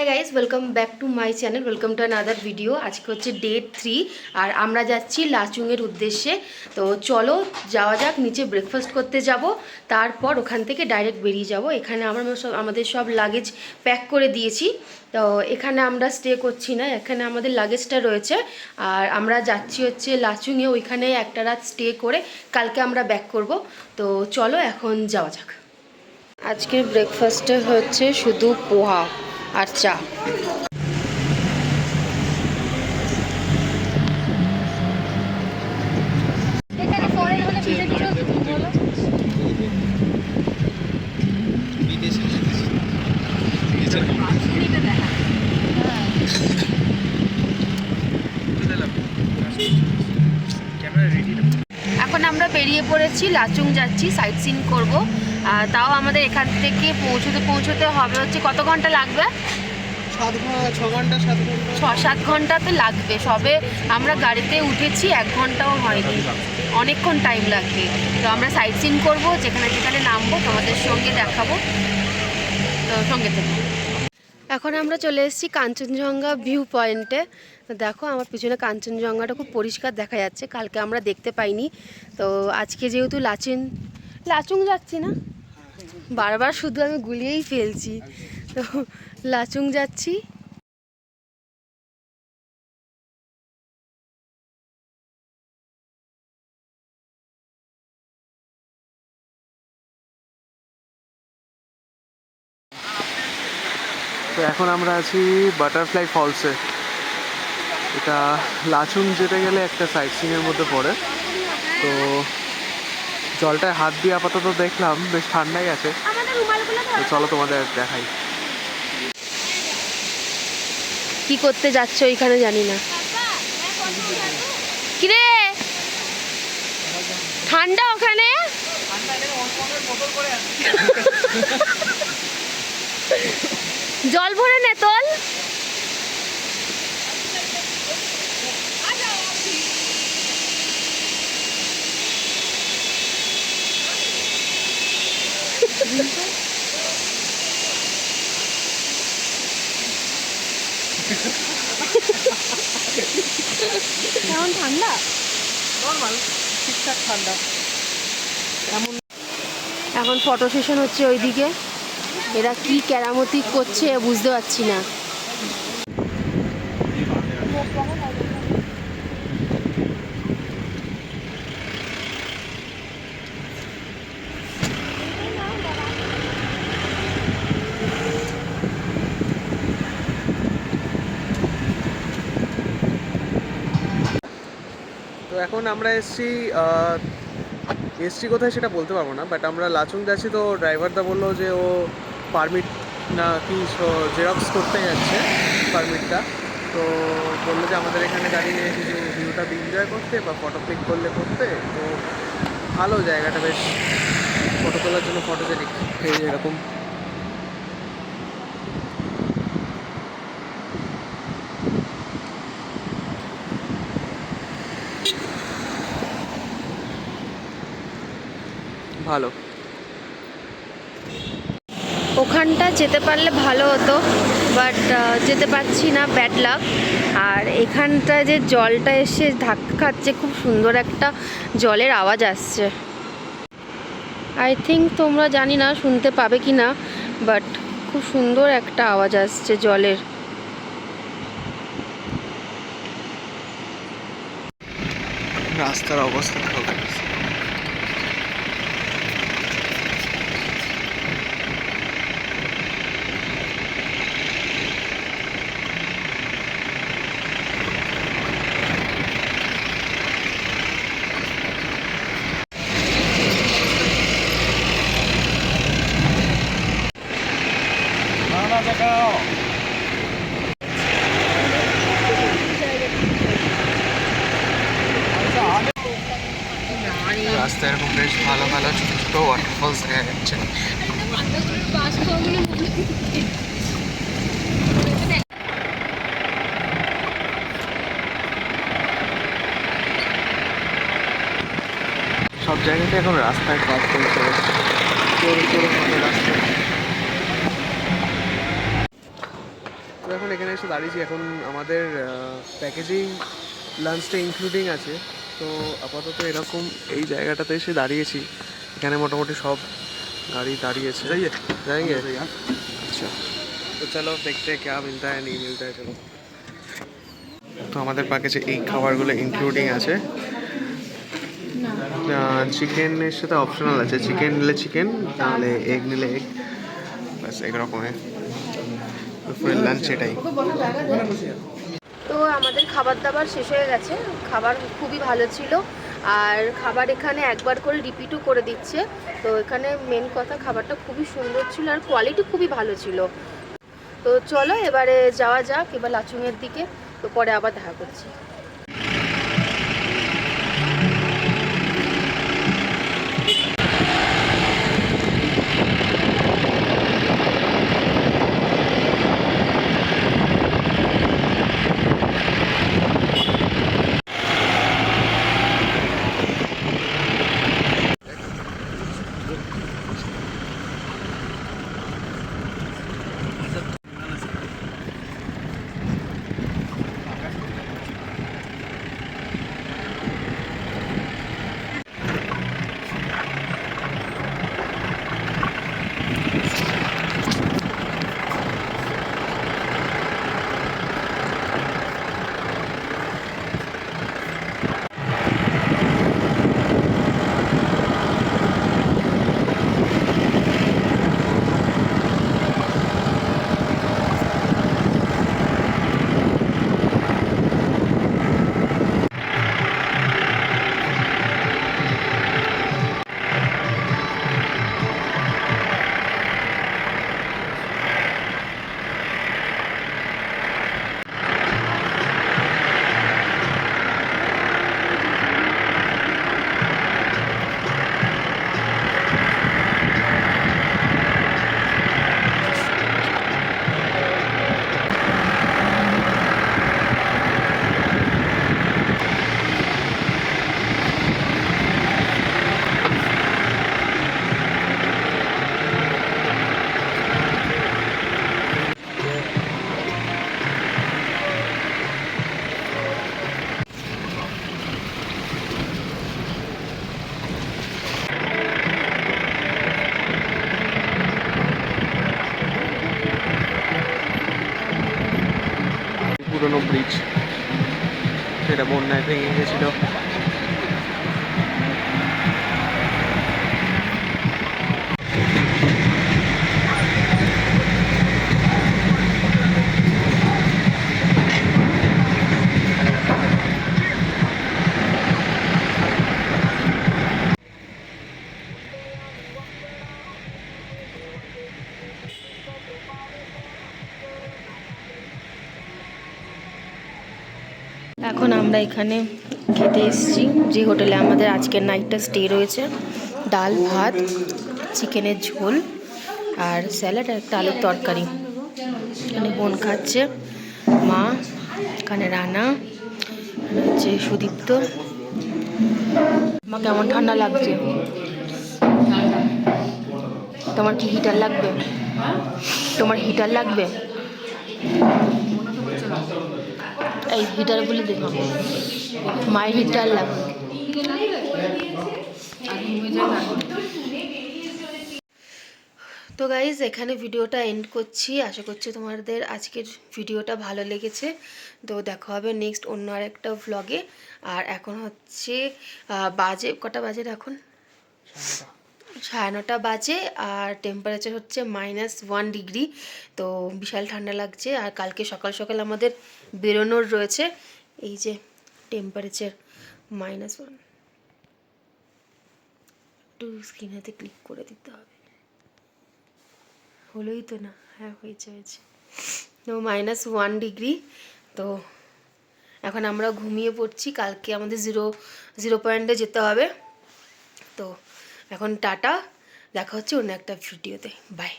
Hi guys, welcome back to my channel, welcome to another video. আজকে হচ্ছে day 3 আর আমরা যাচ্ছি লাচুংয়ের উদ্দেশ্যে। তো চলো যাওয়া যাক, নিচে ব্রেকফাস্ট করতে যাব, তারপর ওখান থেকে ডাইরেক্ট বেরিয়ে যাব। এখানে আমাদের সব লাগেজ প্যাক করে দিয়েছি। তো এখানে আমরা স্টে করছি না, এখানে আমাদের লাগেজটা রয়েছে। আর আমরা যাচ্ছি হচ্ছে লাচুংয়ে, ওইখানে একটা রাত স্টে করে কালকে আমরা ব্যাক করব। তো চলো এখন যাওয়া যাক। আজকের ব্রেকফাস্টে হচ্ছে শুধু পোহা আর চা। এখন আমরা বেরিয়ে পড়েছি, লাচুং যাচ্ছি, সাইট সিন করবো। তাও আমাদের এখান থেকে পৌঁছতে হবে হচ্ছে কত ঘন্টা লাগবে? 6-7 ঘন্টা তো লাগবে। সবে আমরা গাড়িতে উঠেছি, 1 ঘন্টাও হয়নি, অনেকক্ষণ টাইম লাগবে। তো আমরা সাইট সিন করবো, যেখানে যেখানে নামবো তোমাদের সঙ্গে দেখাবো, তো সঙ্গে থেকে। এখন আমরা চলে এসেছি কাঞ্চনজঙ্ঘা ভিউ পয়েন্টে। দেখো আমার পিছনে কাঞ্চনজঙ্ঘাটা খুব পরিষ্কার দেখা যাচ্ছে, কালকে আমরা দেখতে পাইনি। তো আজকে যেহেতু লাচুং যাচ্ছি না, বারবার শুধু আমি গুলিয়েই ফেলছি। তো লাচুং যাচ্ছি। তো এখন আমরা আছি বাটারফ্লাই ফলসে। এটা লাচুং যেতে গেলে একটা সাইট সিনের মধ্যে পড়ে। তো জলটায় হাত দিয়ে আপাতত দেখলাম বেশ ঠান্ডাই আছে। তো চলো তোমাদের দেখাই কি করতে যাচ্ছ ওইখানে জানি না। কিরে ঠান্ডা ওখানে? জল ভরে নে তোল। কেমন ঠান্ডা? নরমাল, ঠিকঠাক ঠান্ডা। এখন ফটো সেশন হচ্ছে ওইদিকে, এরা কি কেরামতি করছে বুঝতে পারছি না। তো এখন আমরা এসছি কোথায় সেটা বলতে পারবো না, বাট আমরা লাচুং যাচ্ছি। তো ড্রাইভারদা বললো যে ও পারমিট না কি জেরক্স করতে যাচ্ছে পারমিটটা। তো বললো যে আমাদের এখানে গাড়ি নিয়ে কিছু ভিউটা এনজয় করতে বা ফটো ক্লিক করতে। তো ভালো জায়গাটা, বেশ ফটো তোলার জন্য ফটোজেনিক। এই এরকম ভালো। ওখানটা যেতে পারলে ভালো হতো, বাট যেতে পারছি না, ব্যাড লাক। আর এখানটায় যে জলটা এসে ধাক্কা খাচ্ছে, খুব সুন্দর একটা জলের আওয়াজ আসছে। আই থিঙ্ক তোমরা জানি না শুনতে পাবে কি না, বাট খুব সুন্দর একটা আওয়াজ আসছে জলের। রাস্তার অবস্থা হবে রাস্তায় এরকম বেশ ভালো ভালো ছোট ছোট ওয়াটারফলস দেখা যাচ্ছে। সব জায়গাতে এখন রাস্তায় কাজ চলছে, রাস্তা। তো এখন এখানে এসে দাঁড়িয়েছি। এখন আমাদের প্যাকেজেই লাঞ্চটা ইনক্লুডিং আছে। তো আপাতত এরকম এই জায়গাটাতে এসে দাঁড়িয়েছি। এখানে মোটামুটি সব গাড়ি দাঁড়িয়েছে। যাইয়ে আচ্ছা, তো চলো দেখতে क्या मिलता है नहीं मिलता है। চলো, তো আমাদের প্যাকেজে এই খাবারগুলো ইনক্লুডিং আছে। চিকেনের সাথে অপশনাল আছে, চিকেন নিলে চিকেন, তাহলে এগ নিলে এগ, ব্যাস একরকমের দুপুরের লাঞ্চ এটাই। তো আমাদের খাবার দাবার শেষ হয়ে গেছে। খাবার খুবই ভালো ছিল, আর খাবার এখানে একবার করে রিপিটও করে দিচ্ছে। তো এখানে মেন কথা খাবারটা খুবই সুন্দর ছিল আর কোয়ালিটি খুবই ভালো ছিল। তো চলো এবারে যাওয়া যাক এবার লাচুংয়ের দিকে, তো পরে আবার দেখা করছি। পুরনো ব্রিজ, সেটা বন্যায় ভেঙে গেছিল। এখন আমরা এখানে খেতে এসেছি, যে হোটেলে আমাদের আজকের নাইটটা স্টে রয়েছে। ডাল ভাত, চিকেনের ঝোল আর স্যালাড আর একটা আলুর তরকারি। এখানে বোন খাচ্ছে, মা, এখানে রানা, এখানে হচ্ছে সুদীপ্ত। মা কেমন ঠান্ডা লাগছে? তোমার কি হিটার লাগবে? তোমার হিটার লাগবে? এই হিটার বলে দেখো, মায়ের হিটার লাগবে। তো গাইজ এখানে ভিডিওটা এন্ড করছি। আশা করছি তোমাদের আজকের ভিডিওটা ভালো লেগেছে। তো দেখা হবে নেক্সট অন্য আরেকটা ভ্লগে। আর এখন হচ্ছে বাজে কটা বাজে এখন 9:30 বাজে, আর টেম্পারেচার হচ্ছে -1 ডিগ্রি। তো বিশাল ঠান্ডা লাগছে। আর কালকে সকাল সকাল আমাদের বেরোনোর রয়েছে। এই যে টেম্পারেচার -1, একটু স্ক্রিনেতে ক্লিক করে দিতে হবে। হলোই তো না, হ্যাঁ হয়েছে। তো -1 ডিগ্রি। তো এখন আমরা ঘুমিয়ে পড়ছি, কালকে আমাদের জিরো পয়েন্টে যেতে হবে। তো এখন টাটা, দেখা হচ্ছে অন্য একটা ভিডিওতে। বাই।